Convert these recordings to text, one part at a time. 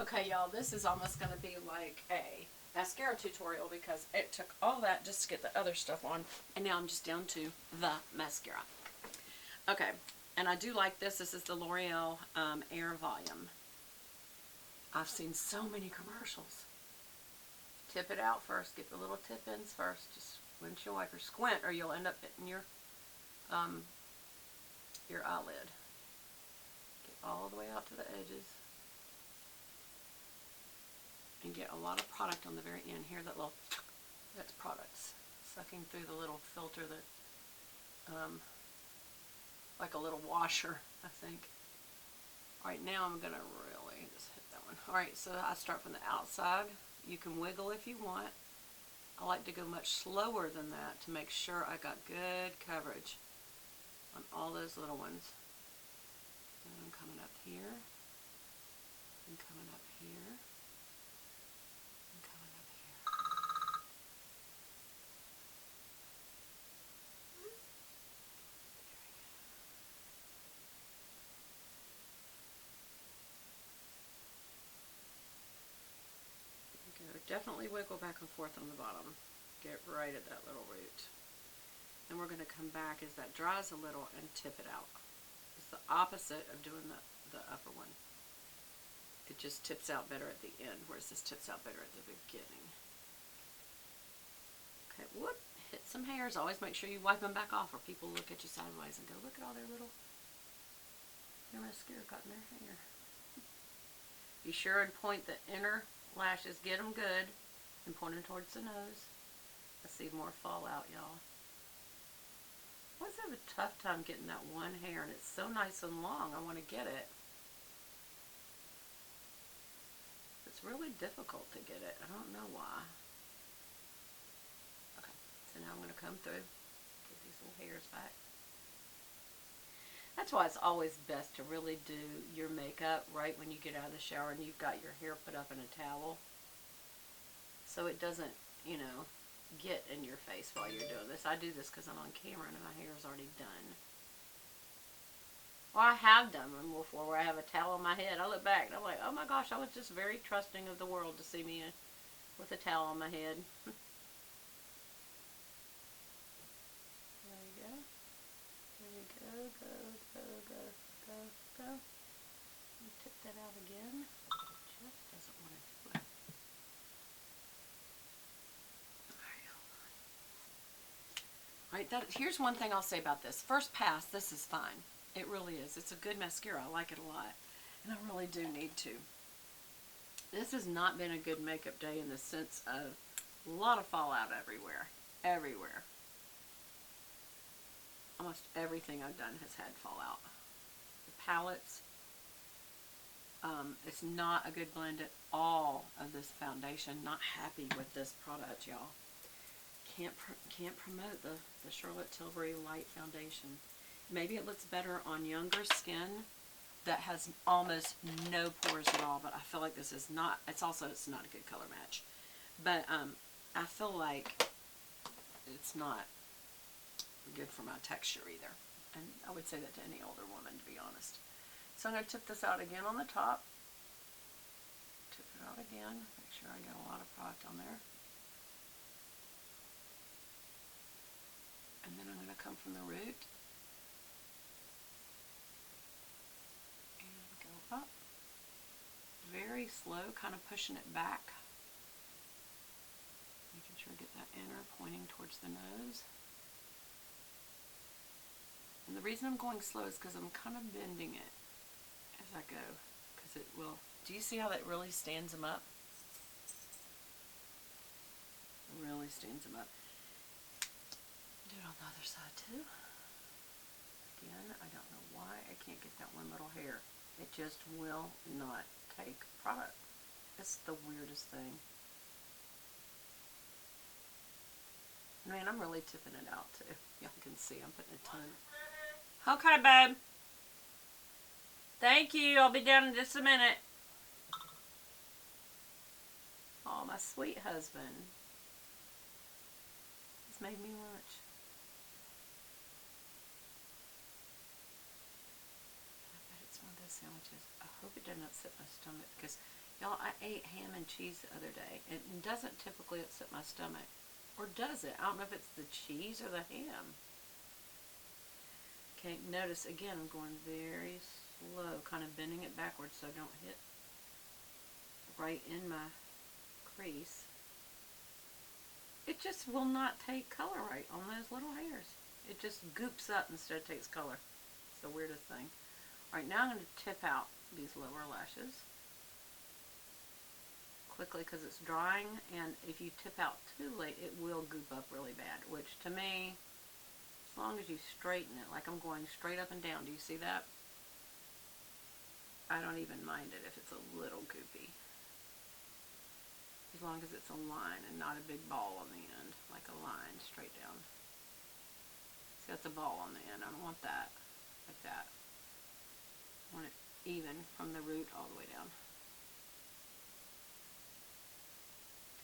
Okay, y'all, this is almost going to be like a mascara tutorial because it took all that just to get the other stuff on. And now I'm just down to the mascara. Okay, and I do like this. This is the L'Oreal Air Volume. I've seen so many commercials. Tip it out first. Get the little tip-ins first. Just windshield wiper. Squint or you'll end up hitting your eyelid. Get all the way out to the edges. And get a lot of product on the very end. Here, that's products. Sucking through the little filter that, like a little washer, I think. Alright, now I'm going to really just hit that one. Alright, so I start from the outside. You can wiggle if you want. I like to go much slower than that to make sure I got good coverage on all those little ones. And I'm coming up here. And coming up here. And coming up here. Definitely wiggle back and forth on the bottom. Get right at that little root. And we're going to come back as that dries a little and tip it out. It's the opposite of doing the upper one. It just tips out better at the end, whereas this tips out better at the beginning. Okay, whoop, hit some hairs. Always make sure you wipe them back off or people look at you sideways and go, look at all their mascara got in their hair. Be sure and point the inner lashes, get them good, and point them towards the nose. I see more fallout, y'all. I always have a tough time getting that one hair, and it's so nice and long. I want to get it. It's really difficult to get it. I don't know why. Okay, so now I'm going to come through, get these little hairs back. That's why it's always best to really do your makeup right when you get out of the shower and you've got your hair put up in a towel. So it doesn't, you know, get in your face while you're doing this. I do this because I'm on camera and my hair is already done. Well, I have done one before where I have a towel on my head. I look back and I'm like, oh my gosh, I was just very trusting of the world to see me with a towel on my head. There we go. There we go. Go, go, go, go, go. Tip that out again. It just doesn't want to do it. Alright, here's one thing I'll say about this. First pass, this is fine. It really is. It's a good mascara. I like it a lot. And I really do need to. This has not been a good makeup day in the sense of a lot of fallout everywhere. Everywhere. Almost everything I've done has had fallout. The palettes, it's not a good blend at all of this foundation. Not happy with this product, y'all. Can't promote the Charlotte Tilbury Light Foundation. Maybe it looks better on younger skin that has almost no pores at all, but I feel like this is not, it's not a good color match. But I feel like it's not good for my texture either. And I would say that to any older woman, to be honest. So I'm going to tip this out again on the top. Tip it out again. Make sure I get a lot of product on there. And then I'm going to come from the root and go up. Very slow, kind of pushing it back. Making sure I get that inner pointing towards the nose. And the reason I'm going slow is because I'm kind of bending it as I go. Because it will, do you see how that really stands them up? It really stands them up. Do it on the other side too. Again, I don't know why I can't get that one little hair. It just will not take product. It's the weirdest thing. Man, I'm really tipping it out too. Y'all can see I'm putting a ton. Okay, babe. Thank you. I'll be down in just a minute. Oh, my sweet husband. He's made me lunch. I bet it's one of those sandwiches. I hope it doesn't upset my stomach because Y'all, I ate ham and cheese the other day. It doesn't typically upset my stomach. Or does it? I don't know if it's the cheese or the ham. Okay, notice again, I'm going very slow, kind of bending it backwards so I don't hit right in my crease. It just will not take color right on those little hairs. It just goops up instead of takes color. It's the weirdest thing. Alright, now I'm going to tip out these lower lashes quickly because it's drying, and if you tip out too late, it will goop up really bad, which to me, as long as you straighten it, like I'm going straight up and down, do you see that? I don't even mind it if it's a little goopy. As long as it's a line and not a big ball on the end, like a line straight down. See, that's a ball on the end. I don't want that, like that. I want it even from the root all the way down.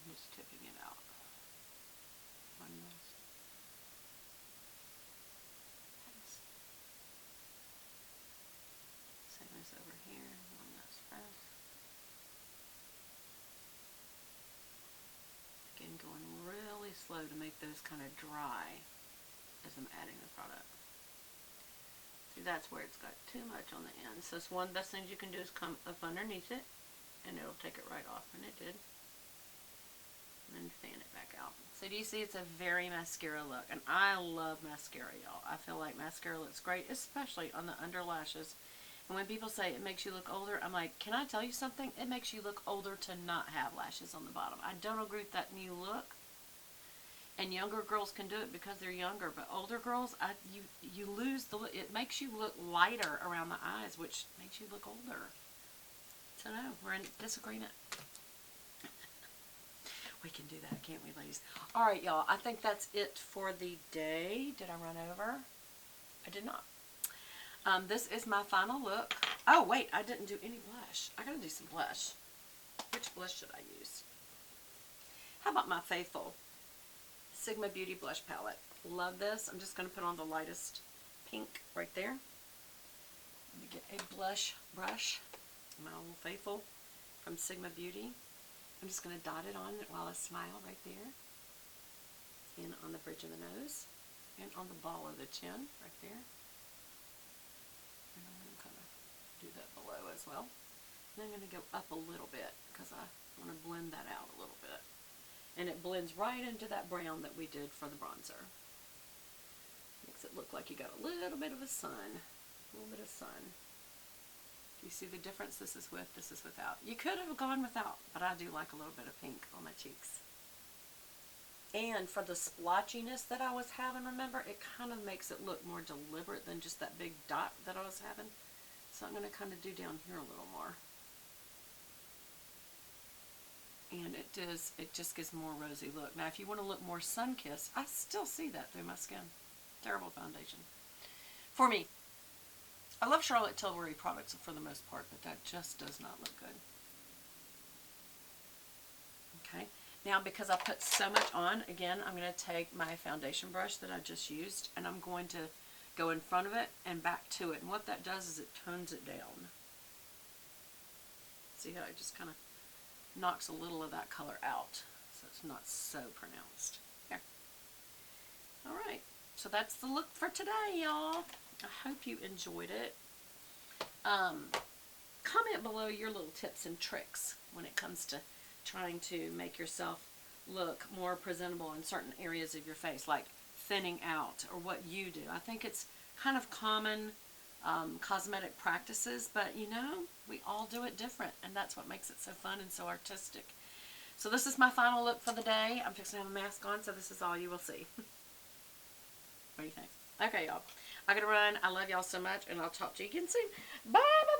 I'm just tipping it out. One last. Same as over here. One last press. Again, going really slow to make those kind of dry as I'm adding the product. See, that's where it's got too much on the end. So it's one of the best things you can do is come up underneath it, and it'll take it right off, and it did. And then fan it back out. So do you see, it's a very mascara look, and I love mascara, y'all. I feel like mascara looks great, especially on the under lashes. And when people say it makes you look older, I'm like, can I tell you something? It makes you look older to not have lashes on the bottom. I don't agree with that new look. And younger girls can do it because they're younger, but older girls, you lose the look. It makes you look lighter around the eyes, which makes you look older. So no, we're in disagreement. We can do that, can't we, ladies? All right, y'all. I think that's it for the day. Did I run over? I did not. This is my final look. Oh, wait. I didn't do any blush. I got to do some blush. Which blush should I use? How about my faithful Sigma Beauty Blush Palette? Love this. I'm just going to put on the lightest pink right there. Let me get a blush brush. My old faithful from Sigma Beauty. I'm just going to dot it on while I smile right there. And on the bridge of the nose. And on the ball of the chin right there. And I'm going to kind of do that below as well. And I'm going to go up a little bit because I want to blend that out a little bit. And it blends right into that brown that we did for the bronzer. Makes it look like you got a little bit of a sun. A little bit of sun. You see the difference? This is with, this is without. You could have gone without, but I do like a little bit of pink on my cheeks. And for the splotchiness that I was having, remember, it kind of makes it look more deliberate than just that big dot that I was having. So I'm going to kind of do down here a little more. And it just gives more rosy look. Now, if you want to look more sun-kissed, I still see that through my skin. Terrible foundation. For me. I love Charlotte Tilbury products for the most part, but that just does not look good. Okay, now because I put so much on, again, I'm going to take my foundation brush that I just used, and I'm going to go in front of it and back to it. And what that does is it tones it down. See how it just kind of knocks a little of that color out, so it's not so pronounced. Here. All right, so that's the look for today, y'all. I hope you enjoyed it. Comment below your little tips and tricks when it comes to trying to make yourself look more presentable in certain areas of your face, like thinning out, or what you do. I think it's kind of common cosmetic practices, but you know, we all do it different, and that's what makes it so fun and so artistic. So this is my final look for the day. I'm fixing to have a mask on, so this is all you will see. What do you think? Okay, y'all. I gotta run. I love y'all so much, and I'll talk to you again soon. Bye-bye.